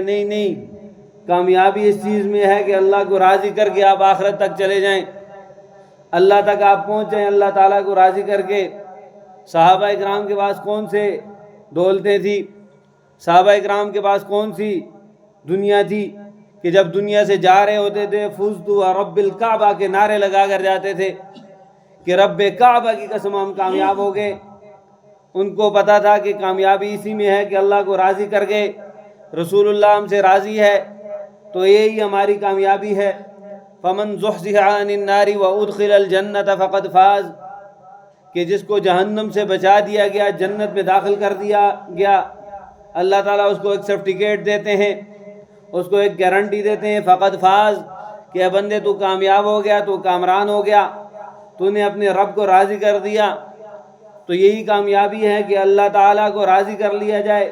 نہیں نہیں، کامیابی اس چیز میں ہے کہ اللہ کو راضی کر کے آپ آخرت تک چلے جائیں، اللہ تک آپ پہنچ جائیں اللہ تعالیٰ کو راضی کر کے۔ صحابہ اکرام کے پاس کون سے دولتیں تھی، صحابہ اکرام کے پاس کون سی دنیا تھی کہ جب دنیا سے جا رہے ہوتے تھے فزت رب الکعبہ کے نعرے لگا کر جاتے تھے کہ رب کعبہ کی قسم ہم کامیاب ہو گئے۔ ان کو پتا تھا کہ کامیابی اسی میں ہے کہ اللہ کو راضی کر گئے، رسول اللہ ہم سے راضی ہے تو یہی ہماری کامیابی ہے۔ فمن زحزح عن النار وادخل الجنۃ فقد فاز، کہ جس کو جہنم سے بچا دیا گیا، جنت میں داخل کر دیا گیا، اللہ تعالیٰ اس کو ایک سرٹیفکیٹ دیتے ہیں، اس کو ایک گارنٹی دیتے ہیں، فقد فاز، کہ اے بندے تو کامیاب ہو گیا، تو کامران ہو گیا، تو نے اپنے رب کو راضی کر دیا۔ تو یہی کامیابی ہے کہ اللہ تعالیٰ کو راضی کر لیا جائے،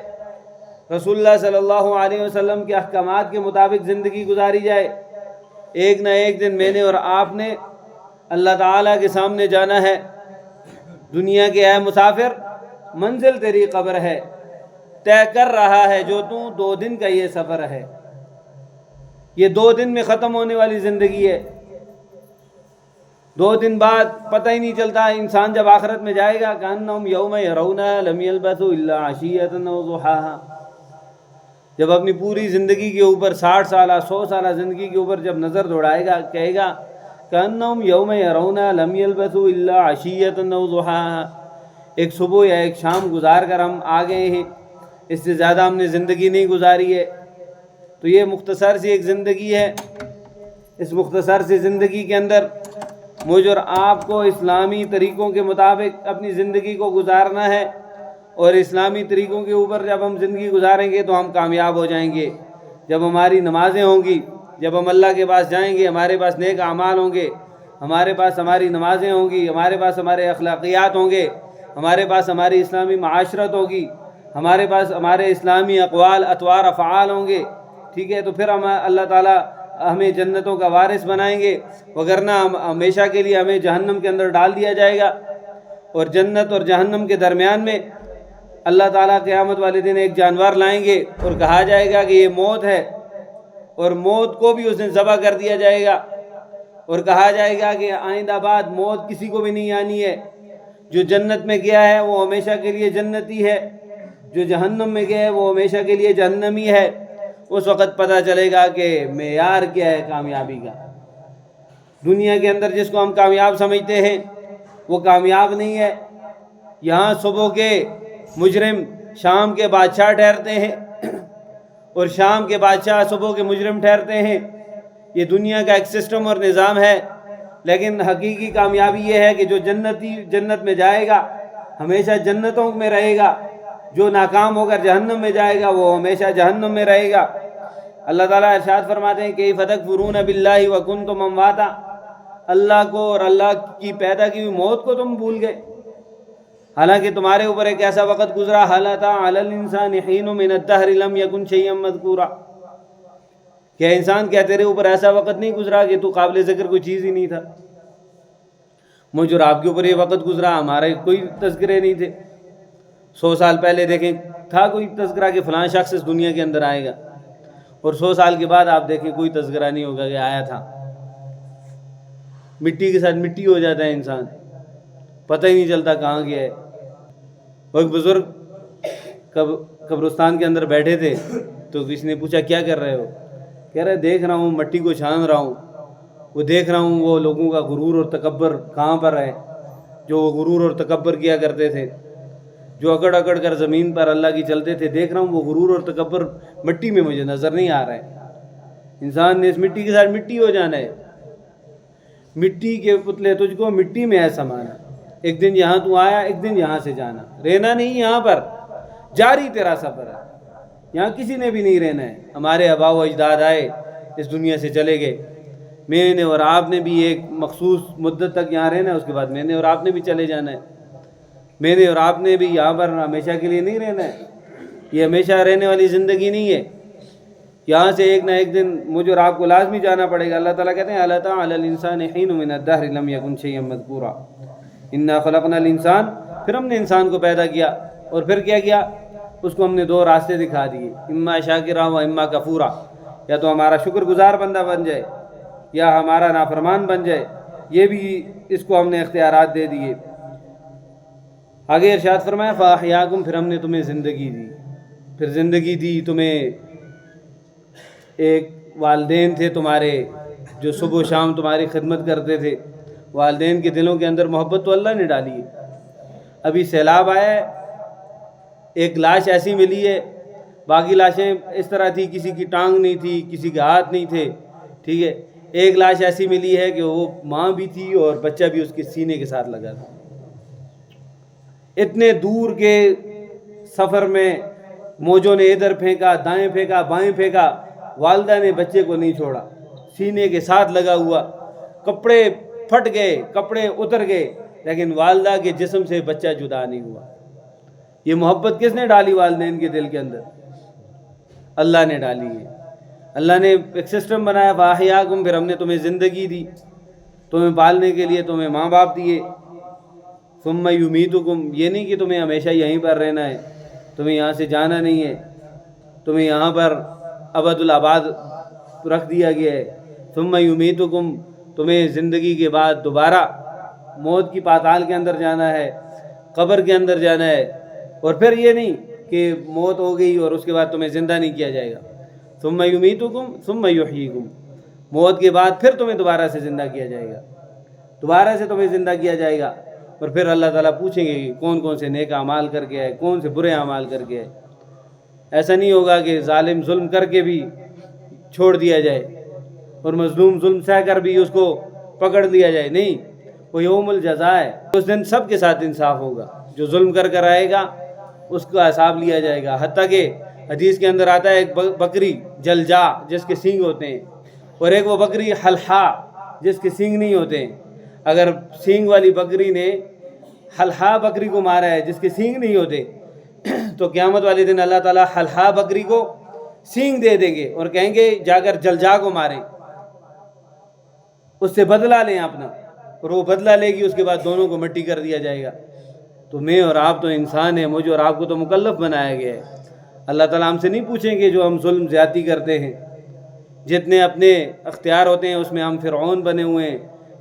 رسول اللہ صلی اللہ علیہ وسلم کے احکامات کے مطابق زندگی گزاری جائے۔ ایک نہ ایک دن میں نے اور آپ نے اللہ تعالیٰ کے سامنے جانا ہے۔ دنیا کے اے مسافر، منزل تیری قبر ہے، طے کر رہا ہے جو تو 2 دن کا یہ سفر ہے، یہ 2 دن میں ختم ہونے والی زندگی ہے۔ 2 دن بعد پتہ ہی نہیں چلتا، انسان جب آخرت میں جائے گا کأنہم یوم یرونہا لم یلبثوا الا عشیۃ او ضحاہا، جب اپنی پوری زندگی کے اوپر 60 سالہ 100 سالہ زندگی کے اوپر جب نظر دوڑائے گا، کہے گا کأنہم یوم یرونہا لم یلبثوا الا عشیۃ او ضحاہا، ایک صبح یا ایک شام گزار کر ہم آ گئے ہیں، اس سے زیادہ ہم نے زندگی نہیں گزاری ہے۔ تو یہ مختصر سی ایک زندگی ہے، اس مختصر سی زندگی کے اندر مجھ اور آپ کو اسلامی طریقوں کے مطابق اپنی زندگی کو گزارنا ہے، اور اسلامی طریقوں کے اوپر جب ہم زندگی گزاریں گے تو ہم کامیاب ہو جائیں گے۔ جب ہماری نمازیں ہوں گی، جب ہم اللہ کے پاس جائیں گے، ہمارے پاس نیک اعمال ہوں گے، ہمارے پاس ہماری نمازیں ہوں گی، ہمارے پاس ہمارے اخلاقیات ہوں گے، ہمارے پاس ہماری اسلامی معاشرت ہوگی، ہمارے پاس ہمارے اسلامی اقوال اطوار افعال ہوں گے، ٹھیک ہے، تو پھر ہم اللہ تعالیٰ ہمیں جنتوں کا وارث بنائیں گے، وگرنہ ہمیشہ کے لیے ہمیں جہنم کے اندر ڈال دیا جائے گا۔ اور جنت اور جہنم کے درمیان میں اللہ تعالیٰ قیامت والے دن ایک جانور لائیں گے اور کہا جائے گا کہ یہ موت ہے، اور موت کو بھی اس دن ذبح کر دیا جائے گا، اور کہا جائے گا کہ آئندہ بعد موت کسی کو بھی نہیں آنی ہے، جو جنت میں گیا ہے وہ ہمیشہ کے لیے جنتی ہے، جو جہنم میں گیا ہے وہ ہمیشہ کے لیے جہنمی ہے۔ اس وقت پتہ چلے گا کہ معیار کیا ہے کامیابی کا۔ دنیا کے اندر جس کو ہم کامیاب سمجھتے ہیں وہ کامیاب نہیں ہے۔ یہاں صبح کے مجرم شام کے بادشاہ ٹھہرتے ہیں، اور شام کے بادشاہ صبح کے مجرم ٹھہرتے ہیں۔ یہ دنیا کا ایک سسٹم اور نظام ہے، لیکن حقیقی کامیابی یہ ہے کہ جو جنتی جنت میں جائے گا ہمیشہ جنتوں میں رہے گا، جو ناکام ہو کر جہنم میں جائے گا وہ ہمیشہ جہنم میں رہے گا۔ اللہ تعالیٰ ارشاد فرماتے ہیں کیف تکفرون باللہ وکنتم امواتا، اللہ کو اور اللہ کی پیدا کی ہوئی موت کو تم بھول گئے، حالانکہ تمہارے اوپر ایک ایسا وقت گزرا حل اتی علی الانسان حین من الدہر لم یکن شیئا مذکورا، کہ انسان کیا تیرے اوپر ایسا وقت نہیں گزرا کہ تو قابل ذکر کوئی چیز ہی نہیں تھا؟ مجھ اور آپ کے اوپر یہ وقت گزرا، ہمارے کوئی تذکرے نہیں تھے۔ 100 سال پہلے دیکھیں تھا کوئی تذکرہ کہ فلاں شخص اس دنیا کے اندر آئے گا، اور 100 سال کے بعد آپ دیکھیں کوئی تذکرہ نہیں ہوگا کہ آیا تھا۔ مٹی کے ساتھ مٹی ہو جاتا ہے انسان، پتہ ہی نہیں چلتا کہاں گیا ہے۔ ایک بزرگ قبرستان کے اندر بیٹھے تھے تو کسی نے پوچھا کیا کر رہے ہو؟ کہہ رہے دیکھ رہا ہوں مٹی کو چھان رہا ہوں، وہ دیکھ رہا ہوں وہ لوگوں کا غرور اور تکبر کہاں پر ہے، جو وہ غرور اور تکبر کیا کرتے تھے، جو اکڑ اکڑ کر زمین پر اللہ کی چلتے تھے، دیکھ رہا ہوں وہ غرور اور تکبر مٹی میں مجھے نظر نہیں آ رہا ہے۔ انسان نے اس مٹی کے ساتھ مٹی ہو جانا ہے، مٹی کے پتلے تجھ کو مٹی میں ہے سمانا، ایک دن یہاں تو آیا ایک دن یہاں سے جانا، رہنا نہیں یہاں پر، جاری تیرا سفر ہے، یہاں کسی نے بھی نہیں رہنا ہے۔ ہمارے آباء و اجداد آئے اس دنیا سے چلے گئے، میں نے اور آپ نے بھی ایک مخصوص مدت تک یہاں رہنا ہے، اس کے بعد میں نے اور آپ نے بھی چلے جانا ہے۔ میں نے اور آپ نے بھی یہاں پر ہمیشہ کے لیے نہیں رہنا ہے، یہ ہمیشہ رہنے والی زندگی نہیں ہے، یہاں سے ایک نہ ایک دن مجھ اور آپ کو لازمی جانا پڑے گا۔ اللہ تعالیٰ کہتے ہیں اَلَا تَعَلَى الْإِنسَانِ حِينٌ مِّنَ الدَّهْرِ لَمْ يَكُنْ شَيْئًا مَّذْكُورًا إِنَّا خَلَقْنَا الْإِنسَانَ، پھر ہم نے انسان کو پیدا کیا، اور پھر کیا کیا؟ اس کو ہم نے دو راستے دکھا دیے، اما شاکرا و اما کفورا، یا تو ہمارا شکر گزار بندہ بن جائے یا ہمارا نافرمان بن جائے، یہ بھی اس کو ہم نے اختیارات دے دیے۔ آگے ارشاد فرمایا فاحیاکم، پھر ہم نے تمہیں زندگی دی، پھر زندگی دی تمہیں۔ ایک والدین تھے تمہارے جو صبح و شام تمہاری خدمت کرتے تھے، والدین کے دلوں کے اندر محبت تو اللہ نے ڈالی ہے۔ ابھی سیلاب آیا ہے، ایک لاش ایسی ملی ہے، باقی لاشیں اس طرح تھی، کسی کی ٹانگ نہیں تھی، کسی کے ہاتھ نہیں تھے، ٹھیک ہے۔ ایک لاش ایسی ملی ہے کہ وہ ماں بھی تھی اور بچہ بھی اس کے سینے کے ساتھ لگا تھا۔ اتنے دور کے سفر میں موجوں نے ادھر پھینکا، دائیں پھینکا، بائیں پھینکا، والدہ نے بچے کو نہیں چھوڑا، سینے کے ساتھ لگا ہوا، کپڑے پھٹ گئے، کپڑے اتر گئے، لیکن والدہ کے جسم سے بچہ جدا نہیں ہوا۔ یہ محبت کس نے ڈالی والدین کے دل کے اندر؟ اللہ نے ڈالی ہے۔ اللہ نے ایک سسٹم بنایا فاحیاکم، پھر ہم نے تمہیں زندگی دی، تمہیں پالنے کے لیے تمہیں ماں باپ دیے۔ ثم یمیتکم، یہ نہیں کہ تمہیں ہمیشہ یہیں پر رہنا ہے، تمہیں یہاں سے جانا نہیں ہے، تمہیں یہاں پر ابد الآباد رکھ دیا گیا ہے۔ ثم یمیتکم، تمہیں زندگی کے بعد دوبارہ موت کی پاتال کے اندر جانا ہے، قبر کے اندر جانا ہے، اور پھر یہ نہیں کہ موت ہو گئی اور اس کے بعد تمہیں زندہ نہیں کیا جائے گا۔ ثم یمیتکم ثم یحییکم، موت کے بعد پھر تمہیں دوبارہ سے زندہ کیا جائے گا، دوبارہ سے تمہیں زندہ کیا جائے گا، اور پھر اللہ تعالیٰ پوچھیں گے کہ کون کون سے نیک اعمال کر کے آئے، کون سے برے اعمال کر کے آئے۔ ایسا نہیں ہوگا کہ ظالم ظلم کر کے بھی چھوڑ دیا جائے اور مظلوم ظلم سہ کر بھی اس کو پکڑ لیا جائے، نہیں، وہ یوم الجزا ہے۔ اس دن سب کے ساتھ انصاف ہوگا، جو ظلم کر آئے گا اس کا حساب لیا جائے گا۔ حتیٰ کہ حدیث کے اندر آتا ہے ایک بکری جلجا جس کے سینگ ہوتے ہیں، اور ایک وہ بکری حلحا جس کے سینگ نہیں ہوتے ہیں۔ اگر سینگ والی بکری نے حلحا بکری کو مارا ہے جس کے سینگ نہیں ہوتے، تو قیامت والے دن اللہ تعالیٰ حلحا بکری کو سینگ دے دیں گے اور کہیں گے جا کر جلجا کو ماریں، اس سے بدلہ لیں اپنا، اور وہ بدلہ لے گی، اس کے بعد دونوں کو مٹی کر دیا جائے گا۔ تو میں اور آپ تو انسان ہیں، مجھے اور آپ کو تو مکلف بنایا گیا ہے۔ اللہ تعالیٰ ہم سے نہیں پوچھیں گے جو ہم ظلم زیادتی کرتے ہیں، جتنے اپنے اختیار ہوتے ہیں اس میں ہم فرعون بنے ہوئے ہیں،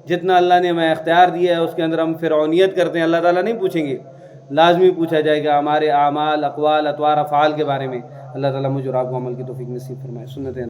جتنا اللہ نے ہمیں اختیار دیا ہے اس کے اندر ہم فرعونیت کرتے ہیں، اللہ تعالیٰ نہیں پوچھیں گے، لازمی پوچھا جائے گا ہمارے اعمال، اقوال، اطوار، افعال کے بارے میں۔ اللہ تعالیٰ مجھے اور آپ کو عمل کی توفیق نصیب فرمائے۔ سنت